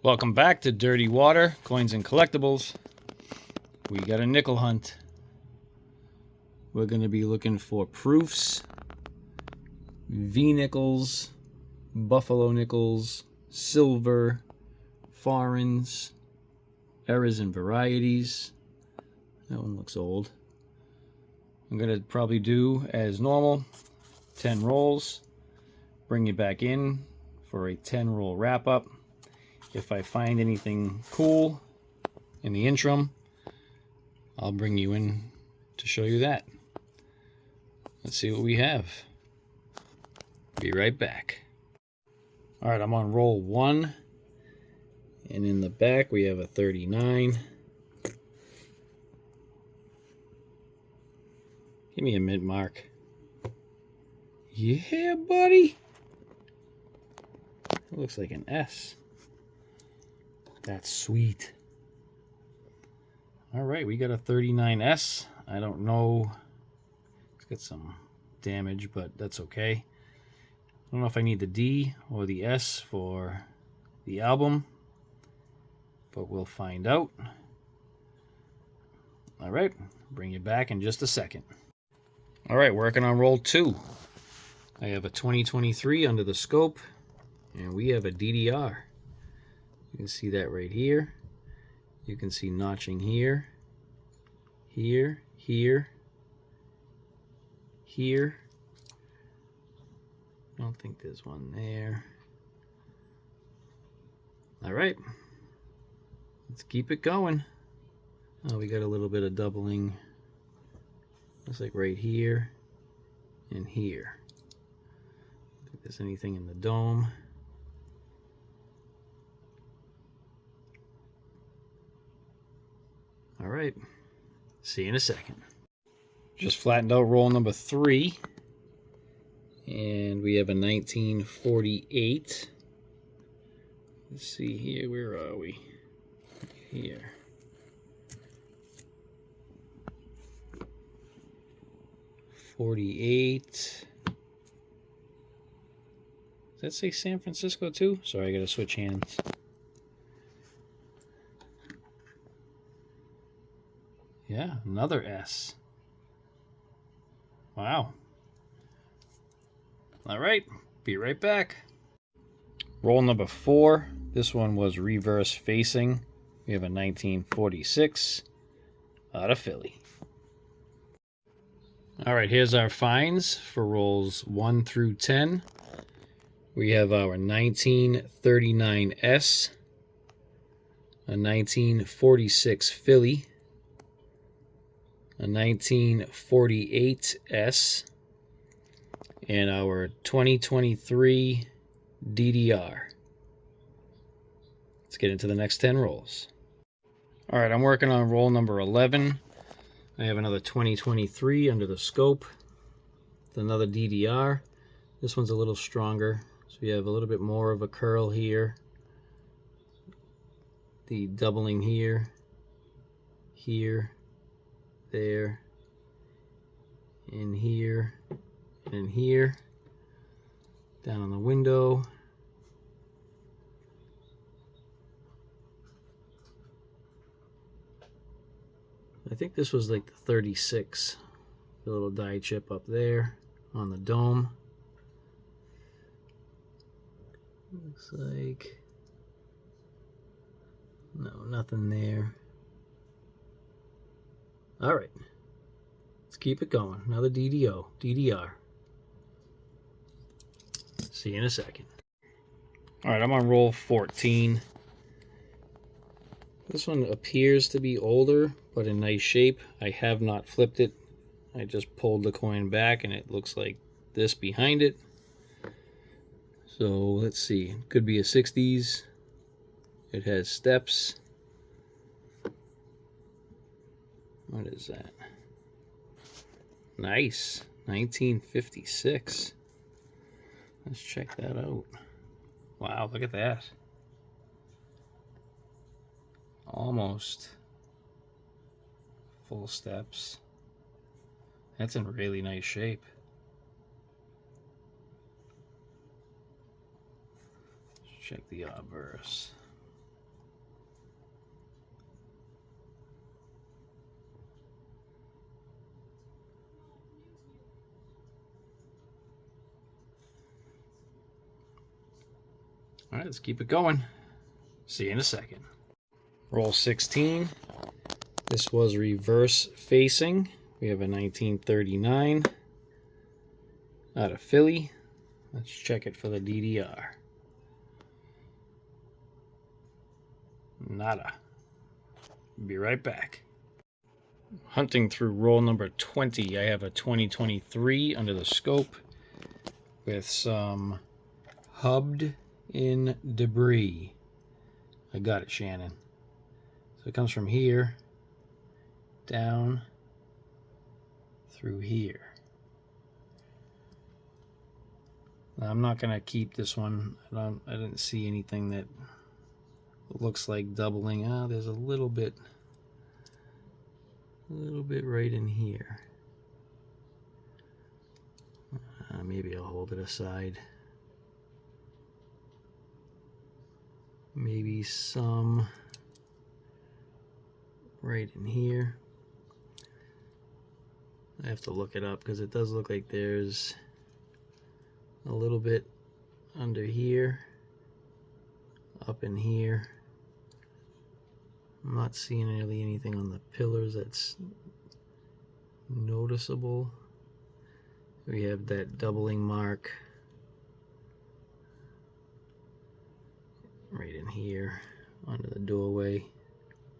Welcome back to Dirty Water, Coins and Collectibles. We got a nickel hunt. We're going to be looking for proofs, V-nickels, buffalo nickels, silver, foreigns, errors and varieties. That one looks old. I'm going to probably do as normal, 10 rolls, bring you back in for a 10 roll wrap up. If I find anything cool in the interim, I'll bring you in to show you that. Let's see what we have. Be right back. All right, I'm on roll 1. And in the back, we have a 39. Give me a mint mark. Yeah, buddy. It looks like an S. That's sweet. All right, we got a 39S. I don't know. It's got some damage, but that's okay. I don't know if I need the D or the S for the album, but we'll find out. All right, bring you back in just a second. All right, working on roll 2. I have a 2023 under the scope, and we have a DDR. You can see that right here. You can see notching here, here, here, here. I don't think there's one there. All right, let's keep it going. Oh, we got a little bit of doubling. Looks like right here and here. I don't think there's anything in the dome. All right, see you in a second. Just flattened out roll number 3. And we have a 1948. Let's see here, where are we? Here. $48. Does that say San Francisco too? Sorry, I gotta switch hands. Yeah, another S. Wow. All right, be right back. Roll number 4. This one was reverse facing. We have a 1946 out of Philly. All right, here's our finds for rolls 1 through 10. We have our 1939S, a 1946 Philly, a 1948S, and our 2023 DDR. Let's get into the next 10 rolls. All right, I'm working on roll number 11. I have another 2023 under the scope. It's another DDR. This one's a little stronger, so we have a little bit more of a curl here. The doubling here, here, there, in here, and here. Down on the window. I think this was like the 36. The little die chip up there on the dome. Looks like no, nothing there. All right, let's keep it going. Another DDR. See you in a second. All right, I'm on roll 14. This one appears to be older, but in nice shape. I have not flipped it. I just pulled the coin back and it looks like this behind it. So let's see, it could be a 60s. It has steps. What is that? Nice, 1956. Let's check that out. Wow, look at that. Almost full steps. That's in really nice shape. Check the obverse. All right, let's keep it going. See you in a second. Roll 16. This was reverse facing. We have a 1939 out of Philly. Let's check it for the DDR. Nada. Be right back. Hunting through roll number 20. I have a 2023 under the scope with some hubbed in debris. I got it, Shannon. So it comes from here down through here. Now, I'm not gonna keep this one. I didn't see anything that looks like doubling. There's a little bit right in here. Maybe I'll hold it aside. Maybe some right in here. I have to look it up because it does look like there's a little bit under here, up in here. I'm not seeing really anything on the pillars that's noticeable. We have that doubling mark right in here under the doorway,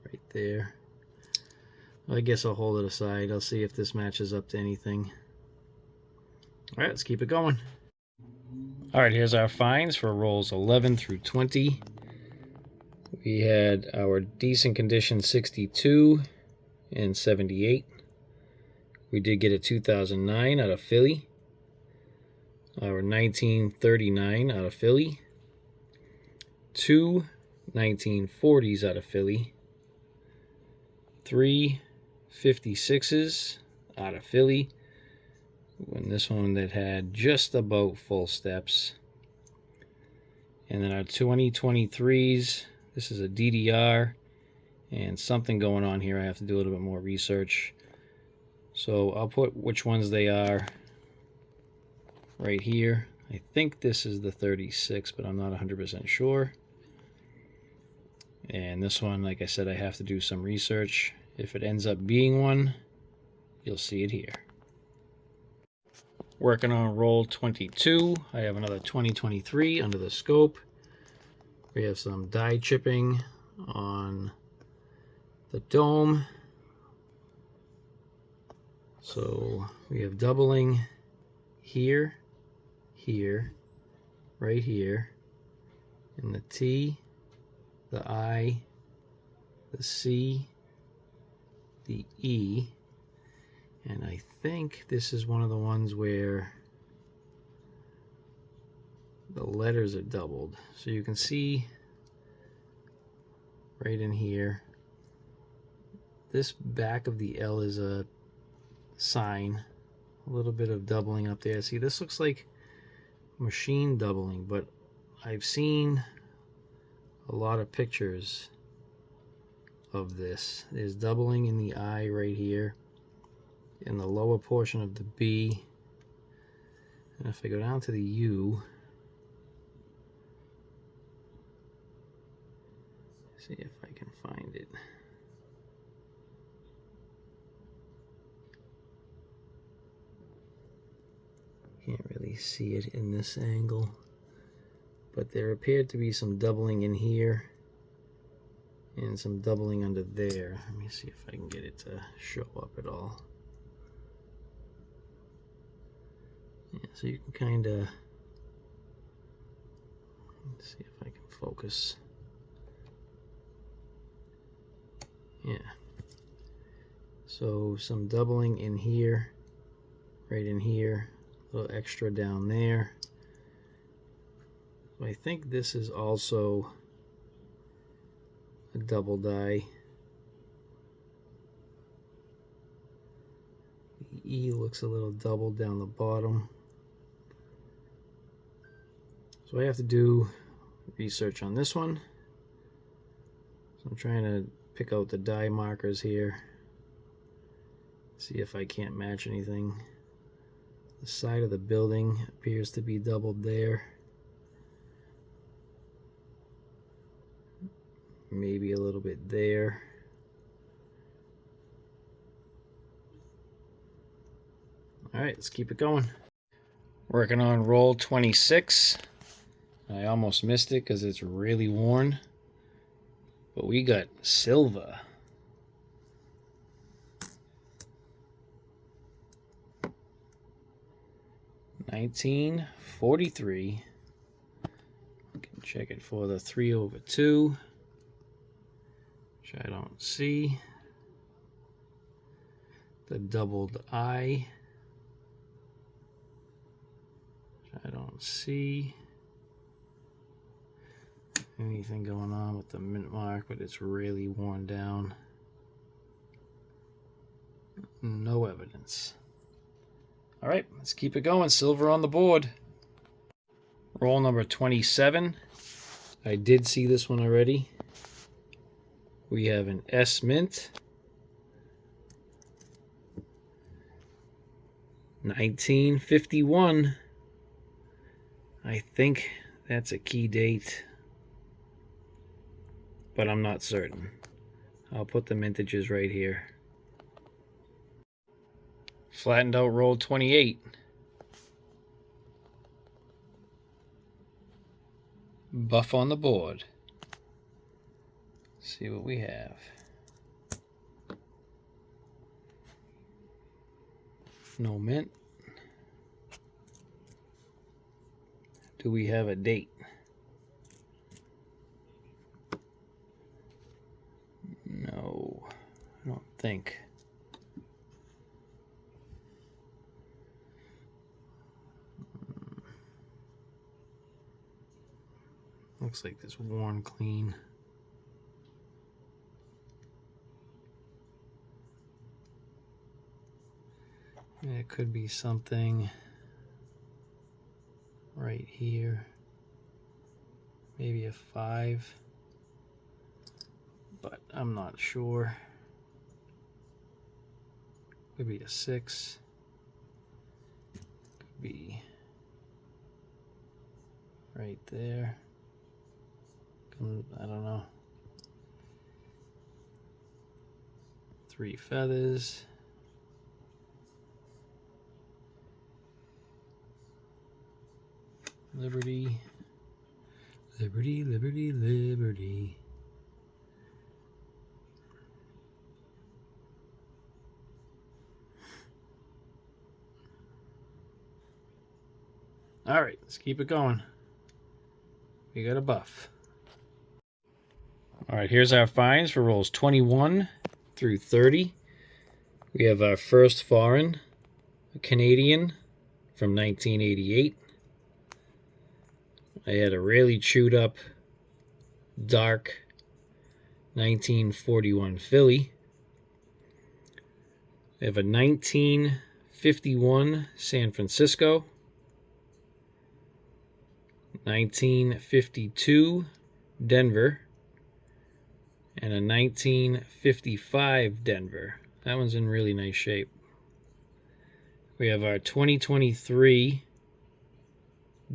right there. I guess I'll hold it aside. I'll see if this matches up to anything. All right, let's keep it going. All right, here's our finds for rolls 11 through 20. We had our decent condition 62 and 78. We did get a 2009 out of Philly. Our 1939 out of Philly. Two 1940s out of Philly. Three 56s out of Philly. And this one that had just about full steps. And then our 2023s. This is a DDR and something going on here. I have to do a little bit more research. So I'll put which ones they are right here. I think this is the 36, but I'm not 100% sure. And this one, like I said, I have to do some research. If it ends up being one, you'll see it here. Working on roll 22. I have another 2023 under the scope. We have some die chipping on the dome. So we have doubling here, here, right here, in the T, the I, the C, the E, and I think this is one of the ones where the letters are doubled. So you can see right in here, this back of the L is a sign, a little bit of doubling up there. See, this looks like machine doubling, but I've seen a lot of pictures of this. There's doubling in the I right here, in the lower portion of the B, and if I go down to the U, see if I can find it. Can't really see it in this angle, but there appeared to be some doubling in here and some doubling under there. Let me see if I can get it to show up at all. Yeah, so you can kind of, let's see if I can focus. Yeah. So some doubling in here, right in here, a little extra down there. So I think this is also a double die. The E looks a little doubled down the bottom. So I have to do research on this one. So I'm trying to pick out the die markers here. See if I can't match anything. The side of the building appears to be doubled there. maybe a little bit there. All right, let's keep it going. Working on roll 26. I almost missed it because it's really worn. But we got silver. $19.43. We can check it for the 3/2, which I don't see. The doubled I, which I don't see. Anything going on with the mint mark, but it's really worn down. No evidence. All right, let's keep it going. Silver on the board. Roll number 27. I did see this one already. We have an S Mint. 1951. I think that's a key date, but I'm not certain. I'll put the mintages right here. Flattened out roll 28. Buff on the board. See what we have. No mint. Do we have a date? No, I don't think. Looks like it's worn clean. It could be something right here. Maybe a 5, but I'm not sure. Could be a 6. Could be right there. I don't know. 3 feathers. Liberty. Liberty, liberty, liberty. All right, let's keep it going. We got a buff. All right, here's our finds for rolls 21 through 30. We have our first foreign, a Canadian from 1988. I had a really chewed up, dark 1941 Philly. I have a 1951 San Francisco, 1952 Denver, and a 1955 Denver. That one's in really nice shape. We have our 2023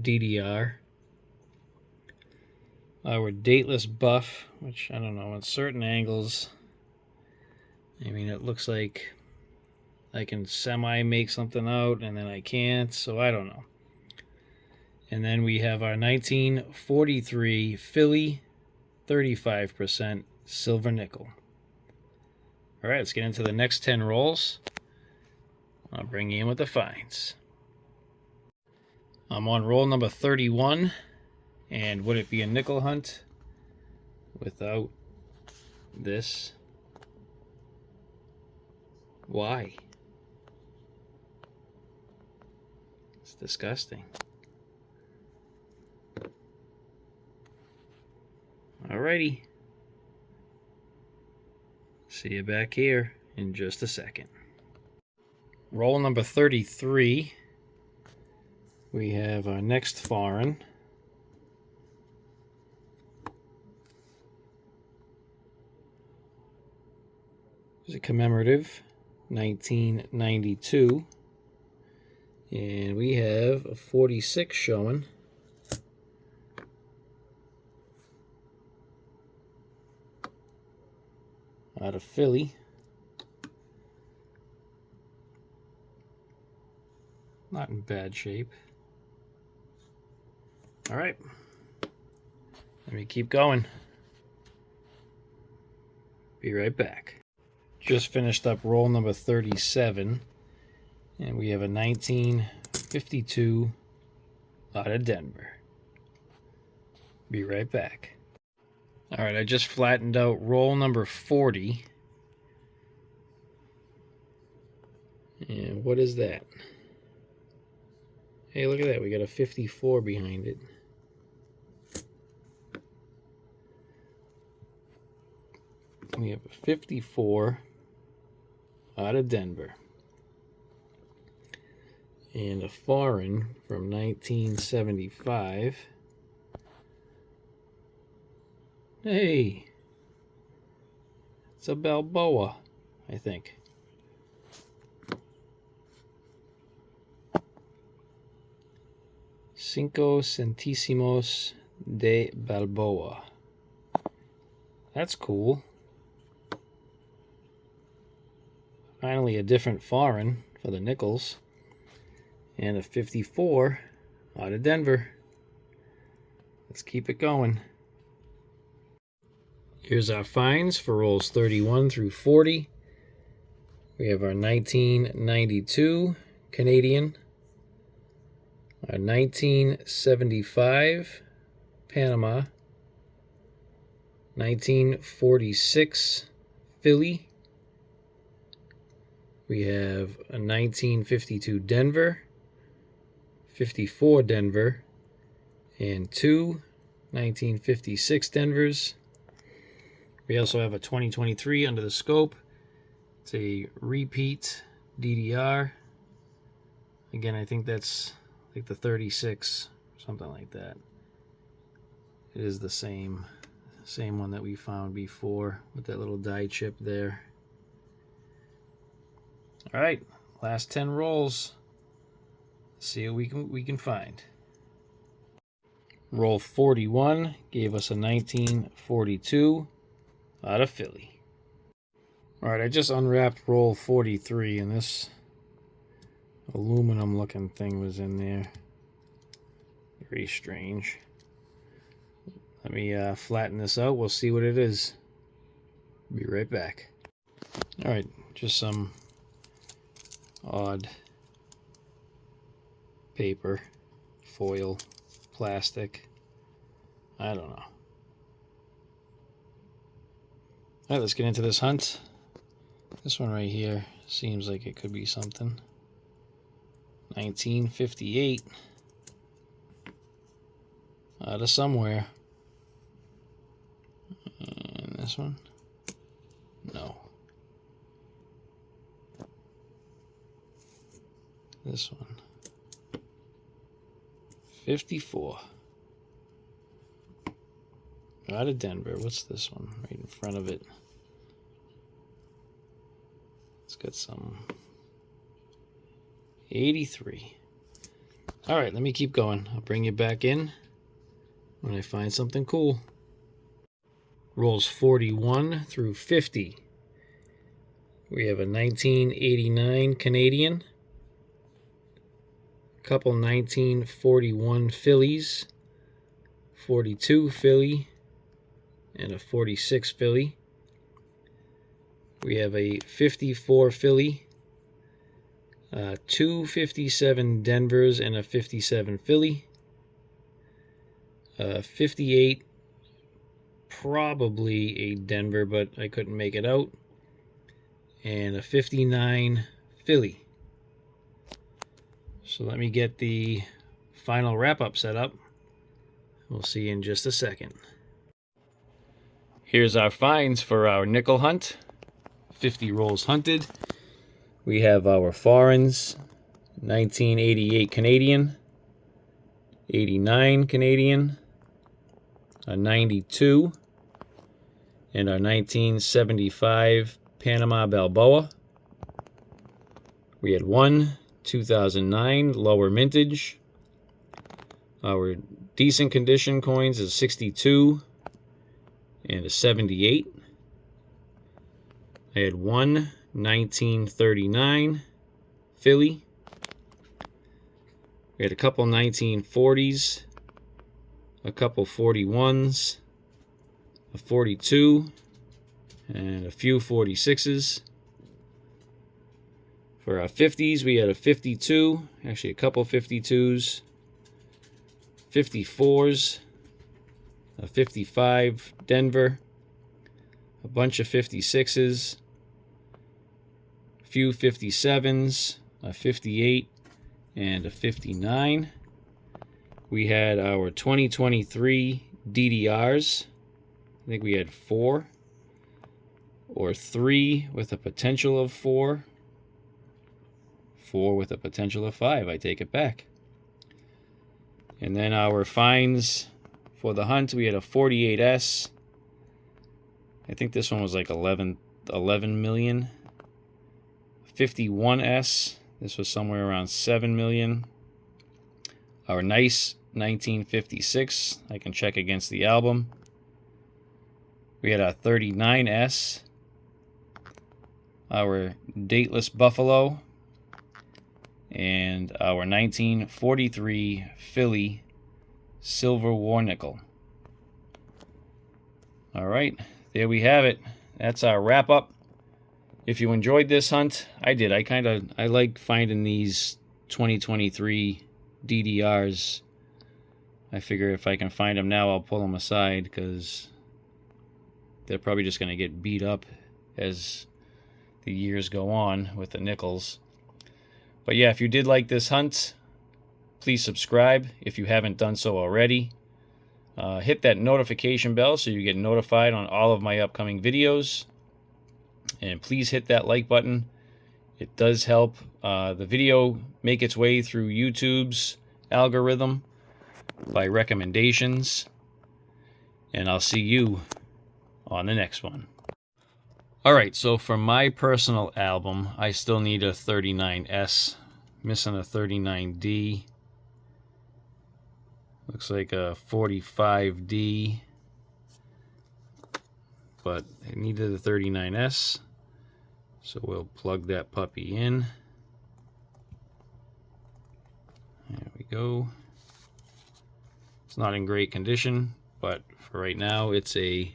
DDR, our dateless buff, which I don't know, in certain angles, I mean, it looks like I can semi make something out and then I can't, so I don't know. And then we have our 1943 Philly 35% silver nickel. All right, let's get into the next 10 rolls. I'll bring you in with the finds. I'm on roll number 31, and would it be a nickel hunt without this? Why? It's disgusting. Alrighty. See you back here in just a second. Roll number 33. We have our next foreign. It's a commemorative 1992. And we have a 46 showing. out of Philly. Not in bad shape. All right. Let me keep going. Be right back. Just finished up roll number 37. And we have a 1952 out of Denver. Be right back. All right, I just flattened out roll number 40. And what is that? Hey, look at that. We got a 54 behind it. We have a 54 out of Denver. And a foreign from 1975. Hey, it's a Balboa, I think. Cinco Centésimos de Balboa. That's cool. Finally a different foreign for the nickels. And a 54 out of Denver. Let's keep it going. Here's our finds for rolls 31 through 40. We have our 1992 Canadian, our 1975 Panama, 1946 Philly. We have a 1952 Denver, 54 Denver, and two 1956 Denvers. We also have a 2023 under the scope. It's a repeat DDR. Again, I think that's like the 36, something like that. It is the same one that we found before with that little die chip there. All right, last 10 rolls. Let's see what we can find. Roll 41 gave us a 1942 out of Philly. All right, I just unwrapped roll 43, and this aluminum looking thing was in there. Very strange. Let me flatten this out. We'll see what it is. Be right back. All right, just some odd paper, foil, plastic. I don't know. All right, let's get into this hunt. This one right here seems like it could be something. 1958. Out of somewhere. And this one? No. This one. 54. Out of Denver. What's this one? Right in front of it. It's got some 83. All right, let me keep going. I'll bring you back in when I find something cool. Rolls 41 through 50. We have a 1989 Canadian, a couple 1941 Phillies, 42 Philly, and a 46 Philly. We have a 54 Philly, two 57 Denvers, and a 57 Philly. 58, probably a Denver, but I couldn't make it out. And a 59 Philly. So let me get the final wrap-up set up. We'll see you in just a second. Here's our finds for our nickel hunt. 50 rolls hunted. We have our foreigns, 1988 Canadian, 89 Canadian, a 92, and our 1975 Panama Balboa. We had one 2009 lower mintage. Our decent condition coins is 62 and a 78. I had one 1939 Philly. We had a couple 1940s, a couple 41s, a 42, and a few 46s. For our 50s, we had a 52, actually a couple 52s, 54s, a 55 Denver, a bunch of 56s, a few 57s, a 58, and a 59. We had our 2023 DDRs. I think we had 4 or 3 with a potential of 4. 4 with a potential of 5. I take it back. And then our finds for the hunt, we had a 48S. I think this one was like 11 million. 51S. This was somewhere around 7 million. Our nice 1956. I can check against the album. We had a 39S. Our dateless Buffalo. And our 1943 Philly Silver War Nickel. All right, there we have it. That's our wrap up. If you enjoyed this hunt, I did. I like finding these 2023 DDRs. I figure if I can find them now, I'll pull them aside because they're probably just going to get beat up as the years go on with the nickels. But yeah, if you did like this hunt, please subscribe if you haven't done so already. Hit that notification bell so you get notified on all of my upcoming videos. And please hit that like button. It does help the video make its way through YouTube's algorithm by recommendations. And I'll see you on the next one. Alright, so for my personal album, I still need a 39S. Missing a 39D. Looks like a 45D. But I needed a 39S. So we'll plug that puppy in. There we go. It's not in great condition, but for right now it's a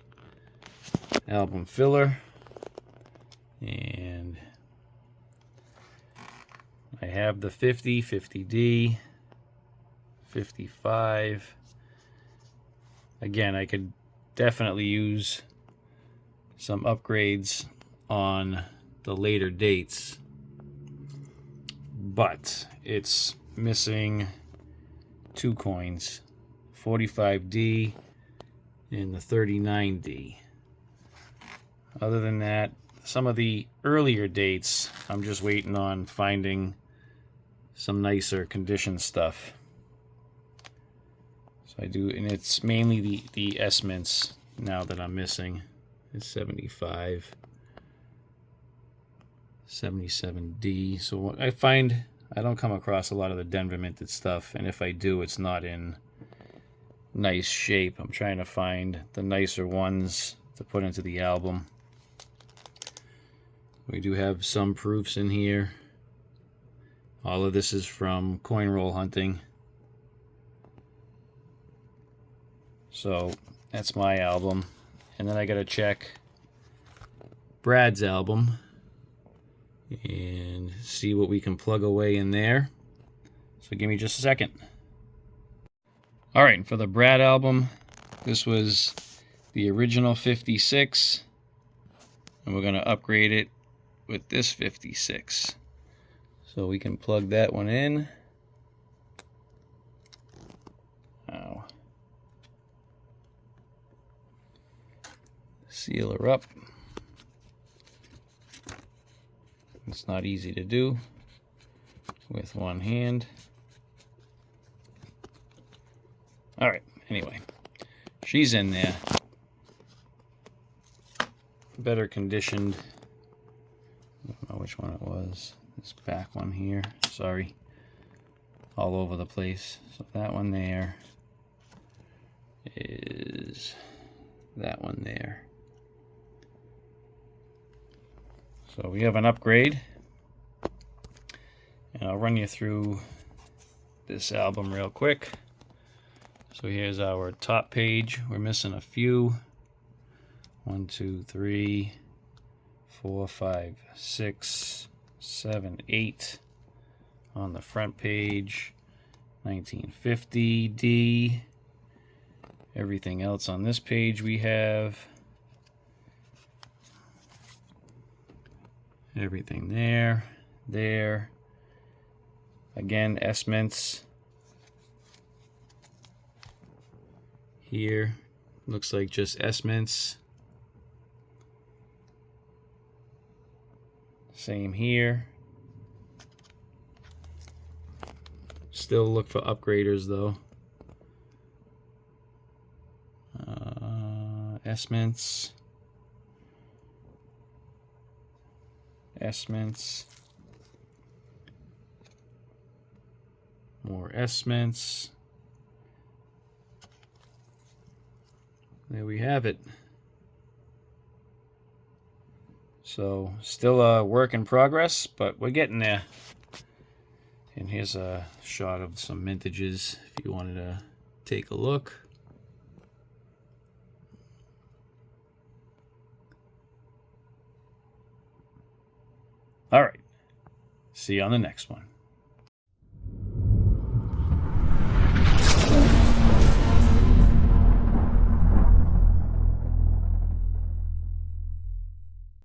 album filler. And I have the 50, 50D, 55. Again, I could definitely use some upgrades on the later dates, but it's missing 2 coins, 45D and the 39D. Other than that, some of the earlier dates, I'm just waiting on finding some nicer condition stuff. So I do, and it's mainly the S-mints now that I'm missing. It's 75, 77D. So what I find, I don't come across a lot of the Denver minted stuff, and if I do, it's not in nice shape. I'm trying to find the nicer ones to put into the album. We do have some proofs in here. All of this is from coin roll hunting. So that's my album. And then I gotta check Brad's album and see what we can plug away in there. So give me just a second. Alright, for the Brad album, this was the original 56. And we're gonna upgrade it with this 56. So we can plug that one in. Now, seal her up. It's not easy to do with one hand. Alright, anyway, she's in there. Better conditioned. I don't know which one it was. This back one here. Sorry. All over the place. So that one there is that one there. So we have an upgrade, and I'll run you through this album real quick. So here's our top page. We're missing a few. 1, 2, 3, 4, 5, 6, 7, 8 on the front page. 1950 D. Everything else on this page we have. Everything there, there. Again, S-Mints. Here, looks like just S-Mints. Same here. Still look for upgraders though. S-Mints. S-Mints. More S-Mints. There we have it. So still a work in progress, but we're getting there. And here's a shot of some mintages if you wanted to take a look. All right. See you on the next one.